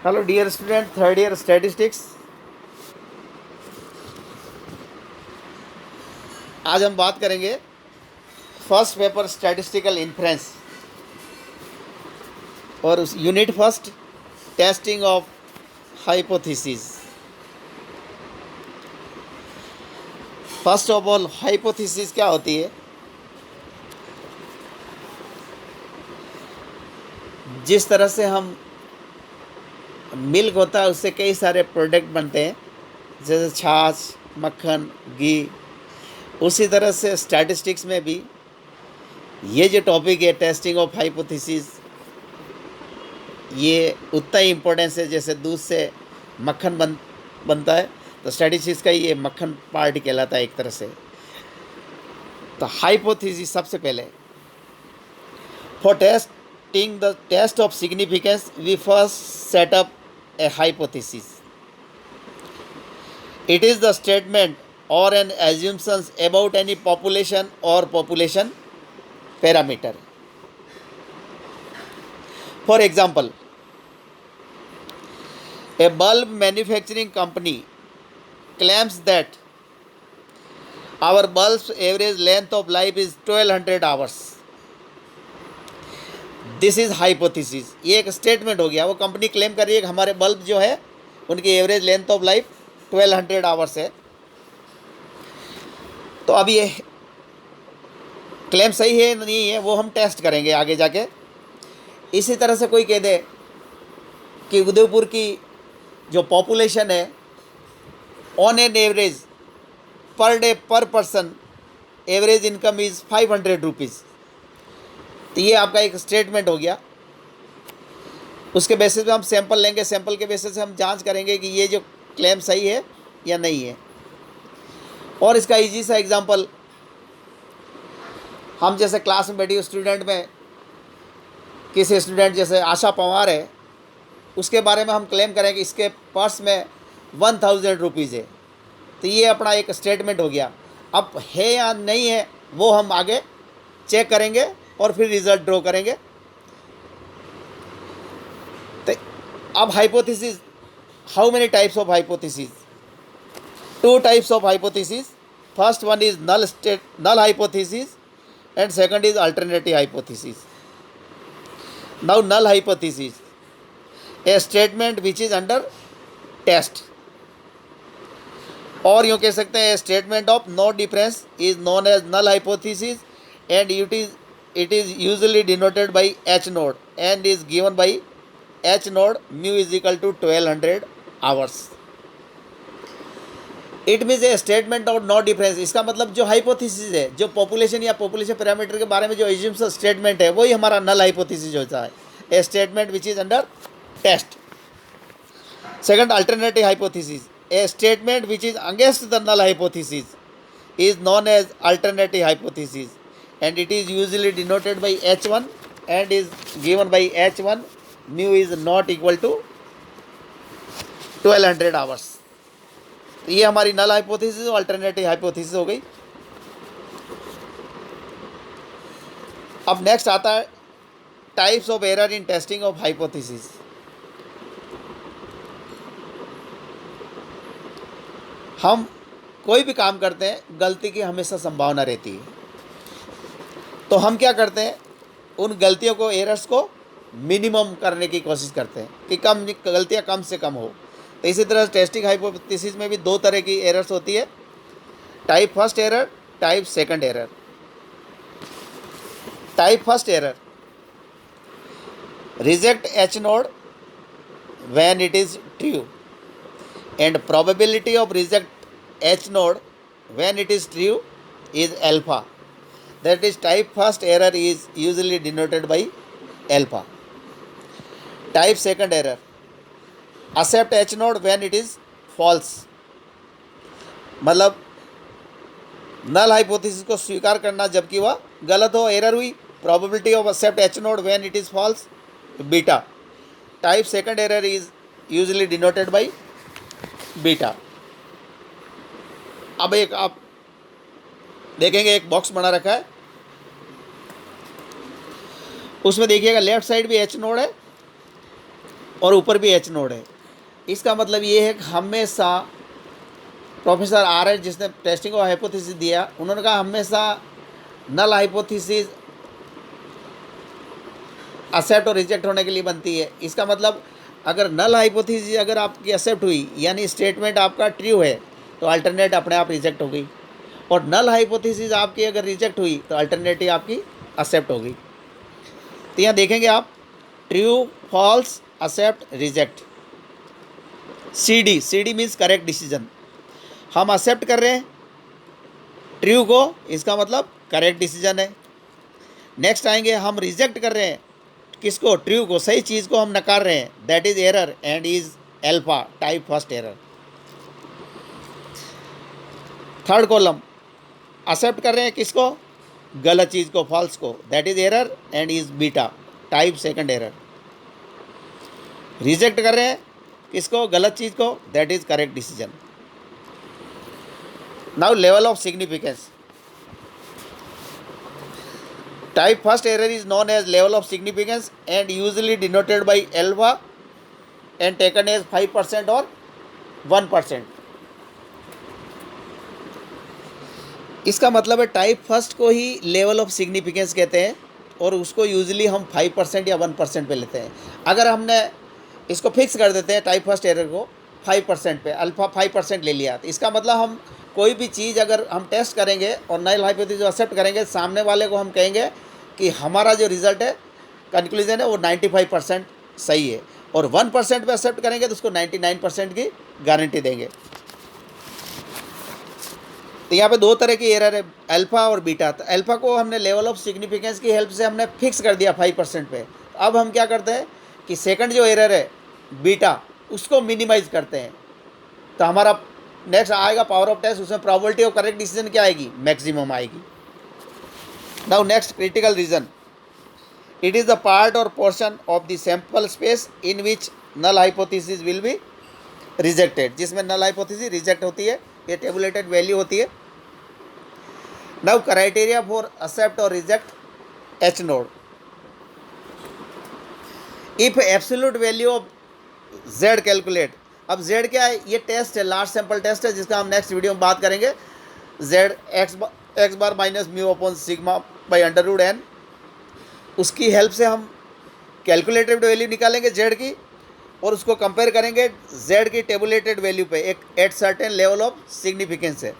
Hello dear student, third year statistics. आज हम बात करेंगे फर्स्ट पेपर स्टैटिस्टिकल इन्फ्रेंस और उस unit first testing of hypothesis. First of all, hypothesis क्या होती है? जिस तरह से हम मिल्क होता है उससे कई सारे प्रोडक्ट बनते हैं, जैसे छाछ, मक्खन, घी। उसी तरह से स्टैटिस्टिक्स में भी ये जो टॉपिक है टेस्टिंग ऑफ हाइपोथेसिस, ये उतना ही इम्पोर्टेंस है जैसे दूध से मक्खन बनता है। तो स्टैटिस्टिक्स का ये मक्खन पार्ट कहलाता है एक तरह से। तो हाइपोथेसिस सबसे पहले, for testing the test of significance we first set up a hypothesis. It is the statement or an assumptions about any population or population parameter. For example, a bulb manufacturing company claims that our bulb's average length of life is 1200 hours. This is hypothesis. ये एक statement हो गया। वो company claim कर रही है कि हमारे बल्ब जो है उनकी average length of life 1200 hours है। तो अब ये क्लेम सही है नहीं है वो हम टेस्ट करेंगे आगे जाके। इसी तरह से कोई कह दे कि उदयपुर की जो पॉपुलेशन है on an average per day per person average income is 500 rupees. तो ये आपका एक स्टेटमेंट हो गया। उसके बेसिस पे हम सैंपल लेंगे, सैंपल के बेसिस से हम जांच करेंगे कि ये जो क्लेम सही है या नहीं है। और इसका इजी सा एग्जांपल, हम जैसे क्लास में बैठी स्टूडेंट में किसी स्टूडेंट जैसे आशा पवार है, उसके बारे में हम क्लेम करें कि इसके पर्स में 1000 रुपीज़ है। तो ये अपना एक स्टेटमेंट हो गया। अब है या नहीं है वो हम आगे चेक करेंगे और फिर रिजल्ट ड्रॉ करेंगे। तो अब hypothesis, how many types of hypothesis? Two types of hypothesis. First one is null hypothesis and second is alternative hypothesis. Now null hypothesis, a statement which is under test, और यूँ कह सकते हैं statement of no difference is known as null hypothesis and it is usually denoted by H nought and is given by H nought mu is equal to 1200 hours. It means a statement of no difference. इसका मतलब जो hypothesis है, जो population या population parameter के बारे में जो एज्यूम्शन स्टेटमेंट है, वही हमारा नल हाइपोथेसिस होता है। A statement which is under test. Second, alternative hypothesis, a statement which is against the null hypothesis is known as alternative hypothesis and it is usually denoted by H1 and is given by H1 mu is not equal to 1200 hours. तो ये हमारी null hypothesis और alternative hypothesis हो गई। अब next आता है types of error in testing of hypothesis. हम कोई भी काम करते हैं, गलती की हमेशा संभावना रहती है। तो हम क्या करते हैं, उन गलतियों को, एरर्स को मिनिमम करने की कोशिश करते हैं कि गलतियां कम से कम हो। तो इसी तरह टेस्टिंग हाइपोथेसिस में भी दो तरह की एरर्स होती है, type first error, type second error. Type first error, reject H nought when it is true and probability of reject H nought when it is true is alpha. That is type first error is usually denoted by alpha. Type second error, accept H node when it is false। मतलब null hypothesis को स्वीकार करना जबकि वह गलत हो, error हुई। Probability of accept H nought when it is false, beta. Type second error is usually denoted by beta. अब एक आप देखेंगे, एक बॉक्स बना रखा है, उसमें देखिएगा लेफ्ट साइड भी एच नोड है और ऊपर भी एच नोड है। इसका मतलब ये है कि हमेशा प्रोफेसर आर एच जिसने टेस्टिंग ऑफ हाइपोथेसिस दिया, उन्होंने कहा हमेशा नल हाइपोथेसिस एक्सेप्ट और रिजेक्ट होने के लिए बनती है। इसका मतलब अगर नल हाइपोथेसिस अगर आपकी एक्सेप्ट हुई, यानी स्टेटमेंट आपका ट्रू है, तो अल्टरनेट अपने आप रिजेक्ट हो गई, और नल हाइपोथेसिस आपकी अगर रिजेक्ट हुई तो अल्टरनेटिव आपकी एक्सेप्ट हो गई। तो यहाँ देखेंगे आप, true, false, accept, reject. C D means correct decision. हम एक्सेप्ट कर रहे हैं ट्रू को, इसका मतलब करेक्ट डिसीजन है। नेक्स्ट आएंगे, हम रिजेक्ट कर रहे हैं किसको, ट्रू को, सही चीज़ को हम नकार रहे हैं, that is error and is alpha, type first error. Third column, accept कर रहे हैं किसको, गलत चीज़ को, फॉल्स को, that is error and is beta, type second error. Reject कर रहे हैं किसको, गलत चीज़ को, that is correct decision. Now level of significance. Type first error is known as level of significance and usually denoted by alpha and taken as 5% or 1%. इसका मतलब है टाइप फर्स्ट को ही लेवल ऑफ सिग्निफिकेंस कहते हैं और उसको usually हम 5% या 1% पे लेते हैं। अगर हमने इसको फिक्स कर देते हैं टाइप फर्स्ट एरर को 5% पे, अल्फा 5% ले लिया, तो इसका मतलब हम कोई भी चीज़ अगर हम टेस्ट करेंगे और नल हाइपोथेसिस एक्सेप्ट करेंगे, सामने वाले को हम कहेंगे कि हमारा जो रिज़ल्ट है, कंक्लूजन है, वो 95% सही है, और 1% पे एक्सेप्ट करेंगे तो उसको 99% की गारंटी देंगे। तो यहाँ पे दो तरह की एरर है, अल्फ़ा और बीटा। तो अल्फ़ा को हमने लेवल ऑफ सिग्निफिकेंस की हेल्प से हमने फिक्स कर दिया 5% पे। अब हम क्या करते हैं कि सेकंड जो एरर है बीटा, उसको मिनिमाइज करते हैं। तो हमारा नेक्स्ट आएगा पावर ऑफ टेस्ट, उसमें प्रोबेबिलिटी ऑफ करेक्ट डिसीजन क्या आएगी, मैक्सिमम आएगी। Now next, critical region. It is the part और portion of the sample space in which null hypothesis will be rejected, जिसमें नल हाइपोथेसिस रिजेक्ट होती है, ये tabulated value होती है। नाउ क्राइटेरिया फॉर एक्सेप्ट और reject H node. If absolute value of Z calculate. अब Z क्या है, ये टेस्ट है, लार्ज सैंपल टेस्ट है, जिसका हम नेक्स्ट वीडियो में बात करेंगे। Z X bar minus mu upon sigma by under root N, उसकी हेल्प से हम कैलकुलेटेड वैल्यू निकालेंगे जेड की, और उसको कंपेयर करेंगे जेड की टेबुलेटेड वैल्यू पे, एक at certain level of significance है।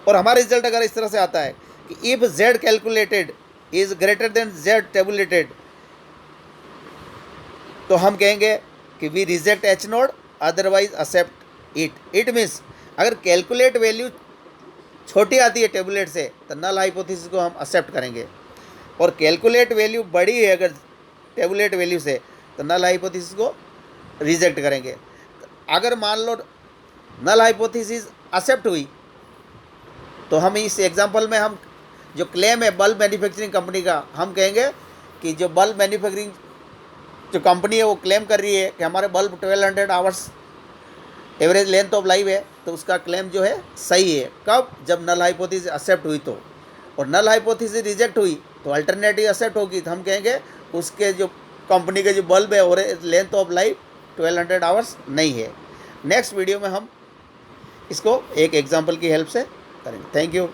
और हमारा रिजल्ट अगर इस तरह से आता है कि if Z calculated is greater than Z tabulated, तो हम कहेंगे कि we reject H naught, otherwise accept it. It means अगर कैलकुलेट वैल्यू छोटी आती है टेबुलेट से, तो नल हाइपोथेसिस को हम एक्सेप्ट करेंगे, और कैलकुलेट वैल्यू बड़ी है अगर टेबुलेट वैल्यू से, तो नल हाइपोथेसिस को रिजेक्ट करेंगे। अगर मान लो नल हाइपोथेसिस एक्सेप्ट हुई, तो हम इस एग्जांपल में हम जो क्लेम है बल्ब मैन्युफैक्चरिंग कंपनी का, हम कहेंगे कि जो बल्ब मैन्युफैक्चरिंग जो कंपनी है वो क्लेम कर रही है कि हमारे bulb 1200 hours average length of life है, तो उसका क्लेम जो है सही है। कब, जब नल हाइपोथेसिस एक्सेप्ट हुई तो, और नल हाइपोथेसिस रिजेक्ट हुई तो अल्टरनेटिव एक्सेप्ट होगी, तो हम कहेंगे उसके जो कंपनी के जो बल्ब है और लेंथ ऑफ लाइफ 1200 आवर्स नहीं है। नेक्स्ट वीडियो में हम इसको एक एग्जांपल की हेल्प से करेंगे। Thank you.